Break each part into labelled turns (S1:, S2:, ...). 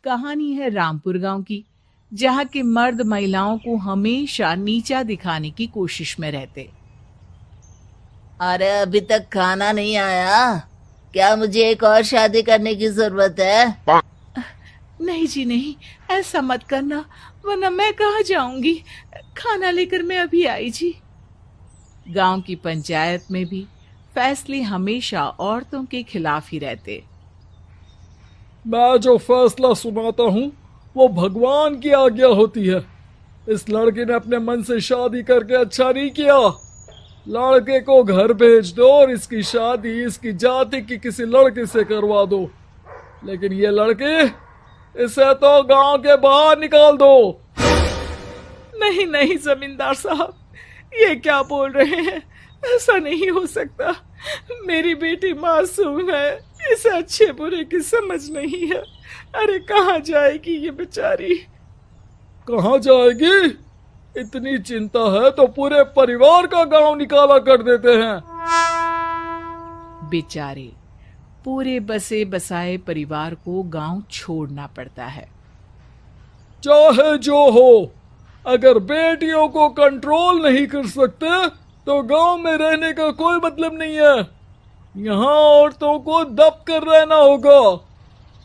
S1: कहानी है रामपुर गांव की, जहां के मर्द महिलाओं को हमेशा नीचा दिखाने की कोशिश में रहते।
S2: अरे अभी तक खाना नहीं आया। क्या मुझे एक और शादी करने की जरूरत है?
S1: नहीं जी नहीं, ऐसा मत करना, वरना मैं कहाँ जाऊंगी। खाना लेकर मैं अभी आई जी। गांव की पंचायत में भी फैसले हमेशा औरतों के खिलाफ ही रहते।
S3: मैं जो फैसला सुनाता हूँ वो भगवान की आज्ञा होती है। इस लड़के ने अपने मन से शादी करके अच्छा नहीं किया। लड़के को घर भेज दो और इसकी शादी इसकी जाति की किसी लड़के से करवा दो। लेकिन ये लड़के, इसे तो गांव के बाहर निकाल दो।
S1: नहीं नहीं जमींदार साहब, ये क्या बोल रहे हैं? ऐसा नहीं हो सकता। मेरी बेटी मासूम है, इसे अच्छे बुरे की समझ नहीं है। अरे कहाँ जाएगी ये बेचारी?
S3: कहाँ जाएगी? इतनी चिंता है तो पूरे परिवार का गांव निकाला कर देते हैं।
S1: बेचारे पूरे बसे बसाए परिवार को गांव छोड़ना पड़ता है।
S3: चाहे जो हो, अगर बेटियों को कंट्रोल नहीं कर सकते तो गांव में रहने का कोई मतलब नहीं है। यहाँ औरतों को दब कर रहना होगा।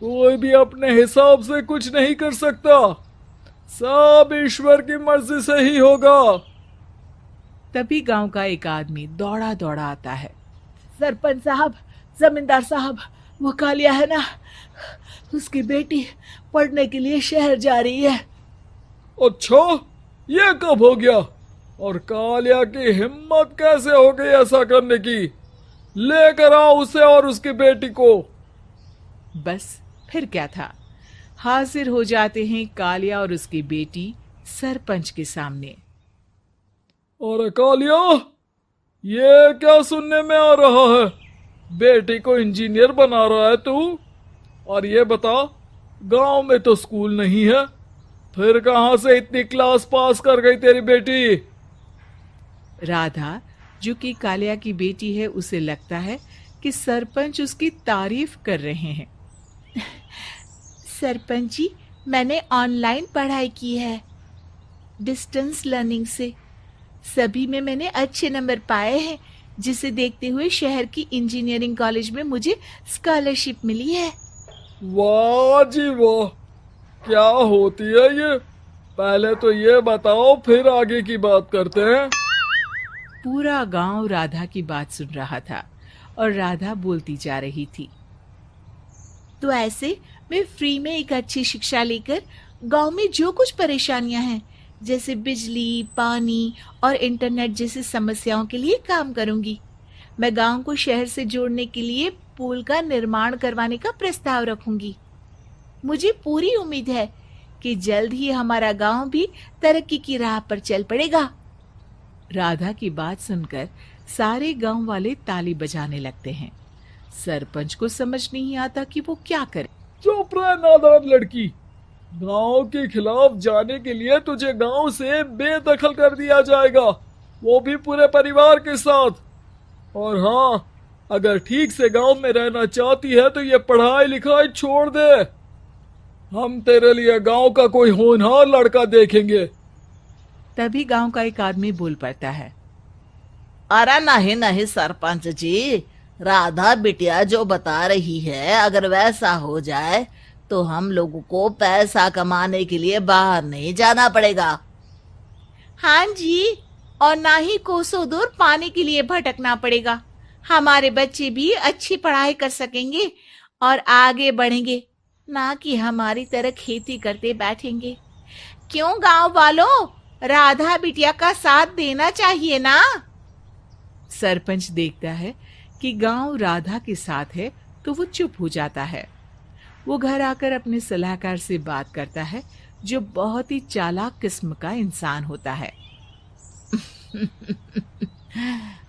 S3: कोई भी अपने हिसाब से कुछ नहीं कर सकता। सब ईश्वर की मर्जी से ही होगा।
S1: तभी गांव का एक आदमी दौड़ा दौड़ा आता है। सरपंच साहब, जमींदार साहब, वो कालिया है ना, उसकी बेटी पढ़ने के लिए शहर जा रही है।
S3: अच्छा, ये कब हो गया? और कालिया की हिम्मत कैसे हो गई ऐसा करने की? लेकर आओ उसे और उसकी बेटी को।
S1: बस फिर क्या था, हाजिर हो जाते हैं कालिया और उसकी बेटी सरपंच के सामने।
S3: और कालिया, ये क्या सुनने में आ रहा है? बेटी को इंजीनियर बना रहा है तू? और ये बता, गांव में तो स्कूल नहीं है, फिर कहां से इतनी क्लास पास कर गई तेरी बेटी?
S1: राधा, जो कि कालिया की बेटी है, उसे लगता है कि सरपंच उसकी तारीफ कर रहे हैं। सरपंच जी, मैंने ऑनलाइन पढ़ाई की है, डिस्टेंस लर्निंग से। सभी में मैंने अच्छे नंबर पाए हैं, जिसे देखते हुए शहर की इंजीनियरिंग कॉलेज में मुझे स्कॉलरशिप मिली है।
S3: वाह जी वाह, क्या होती है ये? पहले तो ये बताओ, फिर आगे की बात करते हैं।
S1: पूरा गांव राधा की बात सुन रहा था और राधा बोलती जा रही थी। तो ऐसे मैं फ्री में एक अच्छी शिक्षा लेकर गांव में जो कुछ परेशानियां हैं, जैसे बिजली, पानी और इंटरनेट जैसी समस्याओं के लिए काम करूंगी। मैं गांव को शहर से जोड़ने के लिए पुल का निर्माण करवाने का प्रस्ताव रखूंगी। मुझे पूरी उम्मीद है कि जल्द ही हमारा गांव भी तरक्की की राह पर चल पड़ेगा। राधा की बात सुनकर सारे गांव वाले ताली बजाने लगते हैं। सरपंच को समझ नहीं आता कि वो क्या करे।
S3: चुप रह नादान लड़की। गांव के खिलाफ जाने के लिए तुझे गांव से बेदखल कर दिया जाएगा, वो भी पूरे परिवार के साथ। और हाँ, अगर ठीक से गांव में रहना चाहती है तो ये पढ़ाई लिखाई छोड़ दे। हम तेरे लिए गांव का कोई होनहार लड़का देखेंगे।
S1: तभी गांव का एक आदमी बोल पड़ता है।
S2: अरे नहीं नहीं सरपंच जी, राधा बिटिया जो बता रही है, अगर वैसा हो जाए तो हम लोगों को पैसा कमाने के लिए बाहर नहीं जाना पड़ेगा। हाँ जी, और ना ही कोसों दूर पानी के लिए भटकना पड़ेगा। हमारे बच्चे भी अच्छी पढ़ाई कर सकेंगे और आगे बढ़ेंगे, ना कि हमारी तरह खेती करते बैठेंगे। क्यों गांव वालों, राधा बिटिया का साथ देना चाहिए ना।
S1: सरपंच देखता है कि गांव राधा के साथ है तो वो चुप हो जाता है। वो घर आकर अपने सलाहकार से बात करता है, जो बहुत ही चालाक किस्म का इंसान होता है।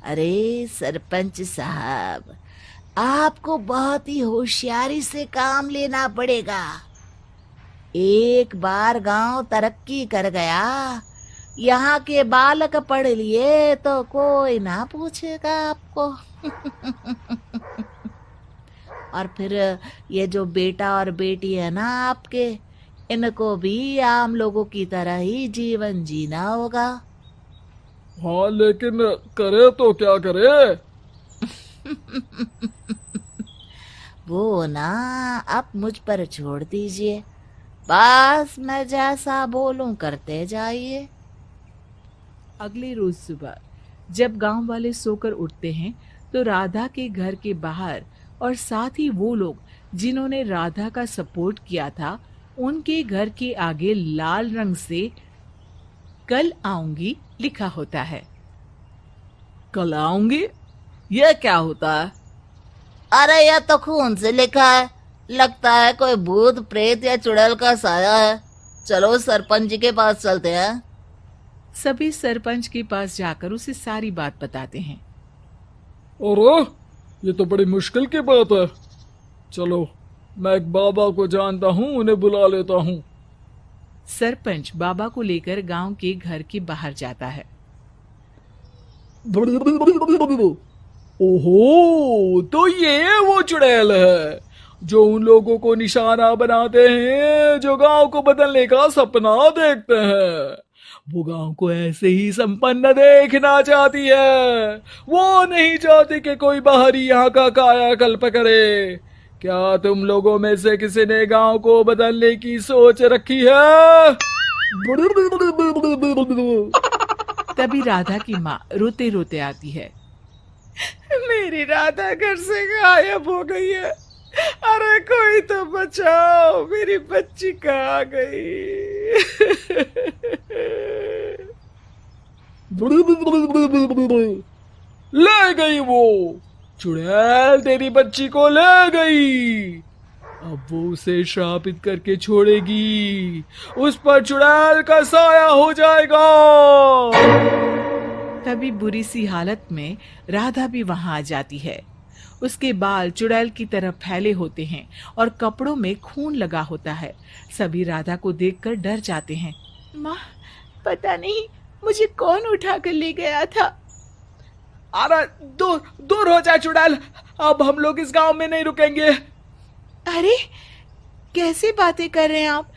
S2: अरे सरपंच साहब, आपको बहुत ही होशियारी से काम लेना पड़ेगा। एक बार गांव तरक्की कर गया, यहाँ के बालक पढ़ लिए तो कोई ना पूछेगा आपको। और फिर ये जो बेटा और बेटी है ना आपके, इनको भी आम लोगों की तरह ही जीवन जीना होगा।
S3: हाँ, लेकिन करे तो क्या करे?
S2: वो ना आप मुझ पर छोड़ दीजिए, बस मैं जैसा बोलूं करते जाइए।
S1: अगले रोज सुबह जब गांव वाले सोकर उठते हैं तो राधा के घर के बाहर और साथ ही वो लोग जिन्होंने राधा का सपोर्ट किया था, उनके घर के आगे लाल रंग से कल आऊंगी लिखा होता है।
S2: कल आऊंगी, ये क्या होता है? अरे यह तो खून से लिखा है, लगता है कोई भूत प्रेत या चुड़ैल का साया है। चलो सरपंच जी के पास चलते हैं।
S1: सभी सरपंच के पास जाकर उसे सारी बात बताते हैं।
S3: अरे ये तो बड़ी मुश्किल की बात है। चलो, मैं एक बाबा को जानता हूँ, उन्हें बुला लेता हूँ।
S1: सरपंच बाबा को लेकर गांव के घर के बाहर जाता है।
S3: ओहो, तो ये वो चुड़ैल है जो उन लोगों को निशाना बनाते हैं जो गांव को बदलने का सपना देखते हैं। वो गांव को ऐसे ही संपन्न देखना चाहती है। वो नहीं चाहती कि कोई बाहरी यहाँ का कायाकल्प करे। क्या तुम लोगों में से किसी ने गांव को बदलने की सोच रखी है?
S1: तभी राधा की माँ रोते रोते आती है।
S4: मेरी राधा घर से गायब हो गई है। अरे कोई तो बचाओ, मेरी बच्ची कहाँ गई?
S3: ले गई वो चुड़ैल, तेरी बच्ची को ले गई। अब वो उसे श्रापित करके छोड़ेगी, उस पर चुड़ैल का साया हो जाएगा।
S1: तभी बुरी सी हालत में राधा भी वहां आ जाती है। उसके बाल चुड़ैल की तरह फैले होते हैं और कपड़ों में खून लगा होता है। सभी राधा को देखकर डर जाते हैं।
S4: माँ, पता नहीं मुझे कौन उठा कर ले गया था।
S3: अरे दूर दूर हो जाए चुड़ैल, अब हम लोग इस गांव में नहीं रुकेंगे।
S4: अरे कैसे बातें कर रहे हैं आप?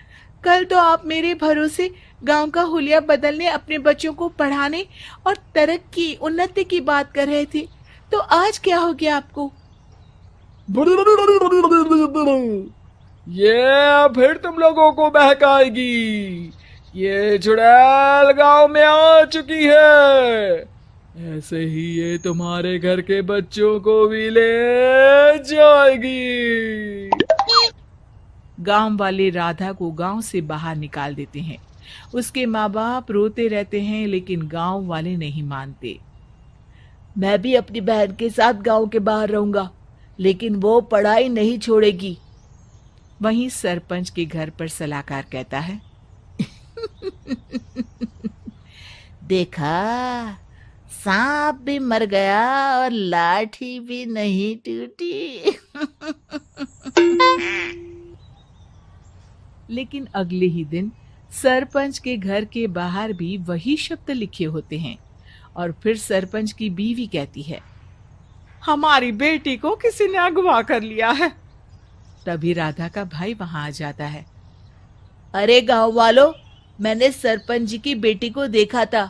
S4: कल तो आप मेरे भरोसे गांव का हुलिया बदलने, अपने बच्चों को पढ़ाने और तरक्की उन्नति की बात कर रहे थे, तो आज क्या हो गया आपको?
S3: ये फिर तुम लोगों को बहकाएगी। ये चुड़ैल गांव में आ चुकी है। ऐसे ही ये तुम्हारे घर के बच्चों को भी ले जाएगी।
S1: गांव वाले राधा को गांव से बाहर निकाल देते हैं। उसके माँ बाप रोते रहते हैं, लेकिन गांव वाले नहीं मानते।
S2: मैं भी अपनी बहन के साथ गांव के बाहर रहूंगा, लेकिन वो पढ़ाई नहीं छोड़ेगी।
S1: वहीं सरपंच के घर पर सलाहकार कहता है।
S2: देखा, सांप भी मर गया और लाठी भी नहीं टूटी।
S1: लेकिन अगले ही दिन सरपंच के घर के बाहर भी वही शब्द लिखे होते हैं और फिर सरपंच की बीवी कहती है,
S4: हमारी बेटी को किसी ने अगवा कर लिया है।
S1: तभी राधा का भाई वहां आ जाता है।
S2: अरे गांव वालों, मैंने सरपंच जी की बेटी को देखा था।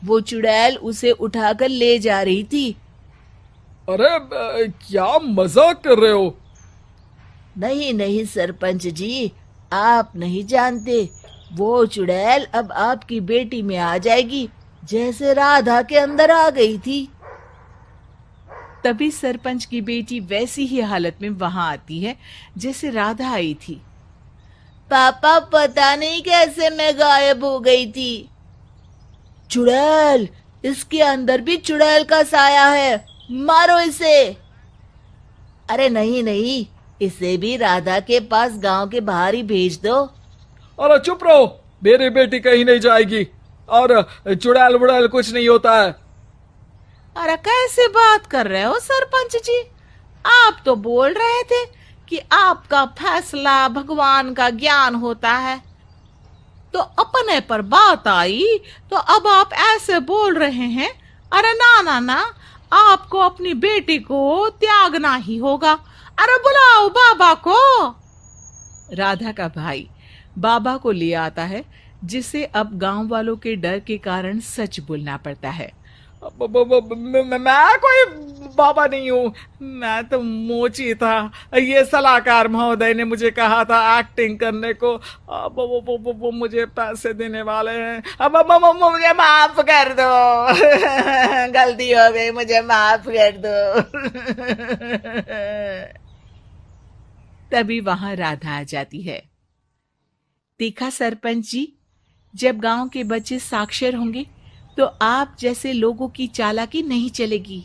S2: वो चुड़ैल उसे उठाकर ले जा रही थी।
S3: अरे क्या मजाक कर रहे हो?
S2: नहीं नहीं सरपंच जी, आप नहीं जानते। वो चुड़ैल अब आपकी बेटी में आ जाएगी, जैसे राधा के अंदर आ गई थी।
S1: तभी सरपंच की बेटी वैसी ही हालत में वहां आती है जैसे राधा आई थी।
S2: पापा, पता नहीं कैसे मैं गायब हो गई थी। चुड़ैल, इसके अंदर भी चुड़ैल का साया है, मारो इसे। अरे नहीं नहीं, इसे भी राधा के पास गांव के बाहर ही भेज दो।
S3: अरे चुप रहो, मेरी बेटी कहीं नहीं जाएगी और चुड़ैल वुड़ैल कुछ नहीं होता है।
S4: अरे कैसे बात कर रहे हो सरपंच जी? आप तो बोल रहे थे कि आपका फैसला भगवान का ज्ञान होता है, तो अपने पर बात आई तो अब आप ऐसे बोल रहे हैं। अरे ना ना ना, आपको अपनी बेटी को त्यागना ही होगा। अरे बुलाओ बाबा को।
S1: राधा का भाई बाबा को ले आता है, जिसे अब गांव वालों के डर के कारण सच बोलना पड़ता है।
S3: मैं कोई बाबा नहीं हूँ, मैं तो मोची था। ये सलाहकार महोदय ने मुझे कहा था एक्टिंग करने को। अब वो मुझे पैसे देने वाले हैं। अब
S2: मुझे माफ कर दो। गलती हो गई, मुझे माफ कर दो।
S1: तभी वहां राधा आ जाती है। देखा सरपंच जी, जब गांव के बच्चे साक्षर होंगे तो आप जैसे लोगों की चालाकी नहीं चलेगी।